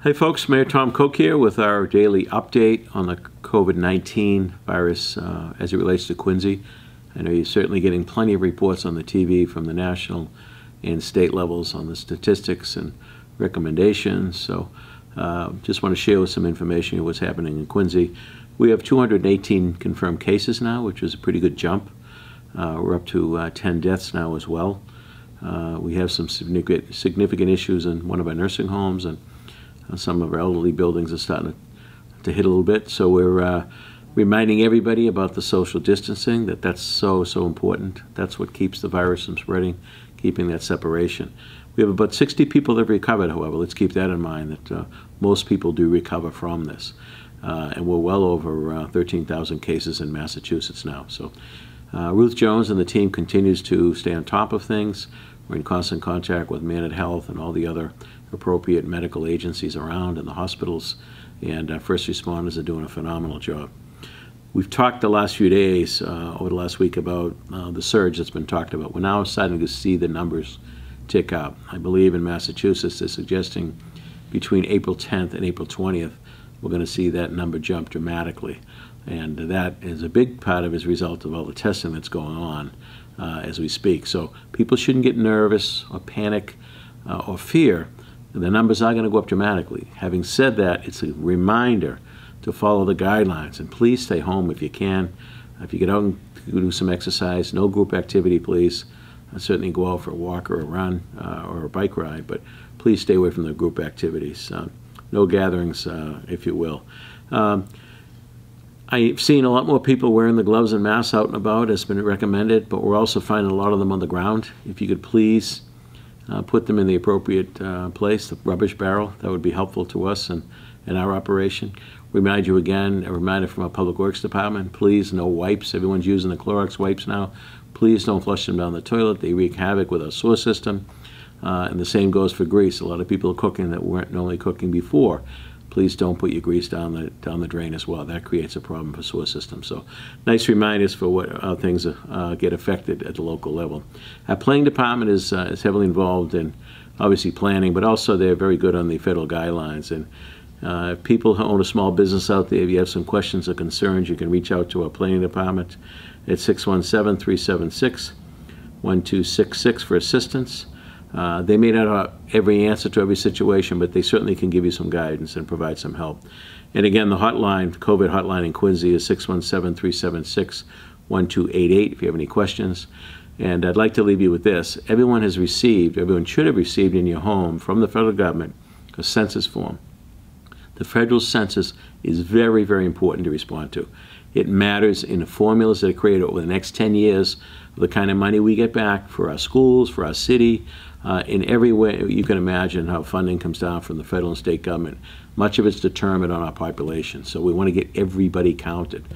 Hey folks, Mayor Tom Koch here with our daily update on the COVID-19 virus as it relates to Quincy. I know you're certainly getting plenty of reports on the TV from the national and state levels on the statistics and recommendations. So just want to share with some information of what's happening in Quincy. We have 218 confirmed cases now, which is a pretty good jump. We're up to 10 deaths now as well. We have some significant issues in one of our nursing homes, and some of our elderly buildings are starting to hit a little bit. So we're reminding everybody about the social distancing, that's so important. That's what keeps the virus from spreading, keeping that separation. We have about 60 people that have recovered, however. Let's keep that in mind, that most people do recover from this. And we're well over 13,000 cases in Massachusetts now. So Ruth Jones and the team continues to stay on top of things. We're in constant contact with Manet Health and all the other appropriate medical agencies around and the hospitals, and first responders are doing a phenomenal job. We've talked the last few days, over the last week, about the surge that's been talked about. We're now starting to see the numbers tick up. I believe in Massachusetts they're suggesting between April 10th and April 20th we're going to see that number jump dramatically, and that is a big part of as a result of all the testing that's going on as we speak. So people shouldn't get nervous or panic or fear. The numbers are going to go up dramatically. Having said that, it's a reminder to follow the guidelines, and please stay home if you can. If you get out and do some exercise, no group activity, please. Certainly go out for a walk or a run or a bike ride, but please stay away from the group activities. No gatherings, if you will. I've seen a lot more people wearing the gloves and masks out and about, as been recommended, but we're also finding a lot of them on the ground. If you could please put them in the appropriate place, the rubbish barrel. That would be helpful to us and our operation. Remind you again, a reminder from our Public Works Department, please, no wipes. Everyone's using the Clorox wipes now. Please don't flush them down the toilet. They wreak havoc with our sewer system. And the same goes for grease. A lot of people are cooking that weren't normally cooking before. Please don't put your grease down the drain as well. That creates a problem for sewer systems. So nice reminders for how things get affected at the local level. Our planning department is heavily involved in obviously planning, but also they're very good on the federal guidelines. And if people who own a small business out there, if you have some questions or concerns, you can reach out to our planning department at 617-376-1266 for assistance. They may not have every answer to every situation, but they certainly can give you some guidance and provide some help. And again, the hotline, COVID hotline in Quincy, is 617-376-1288 if you have any questions. And I'd like to leave you with this. Everyone should have received in your home from the federal government a census form. The federal census is very, very important to respond to. It matters in the formulas that are created over the next 10 years of the kind of money we get back for our schools, for our city, in every way you can imagine how funding comes down from the federal and state government. Much of it's determined on our population, so we want to get everybody counted.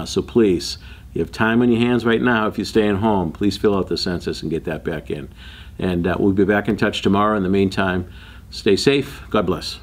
So please, you have time on your hands right now. If you're staying home, please fill out the census and get that back in. And we'll be back in touch tomorrow. In the meantime, stay safe. God bless.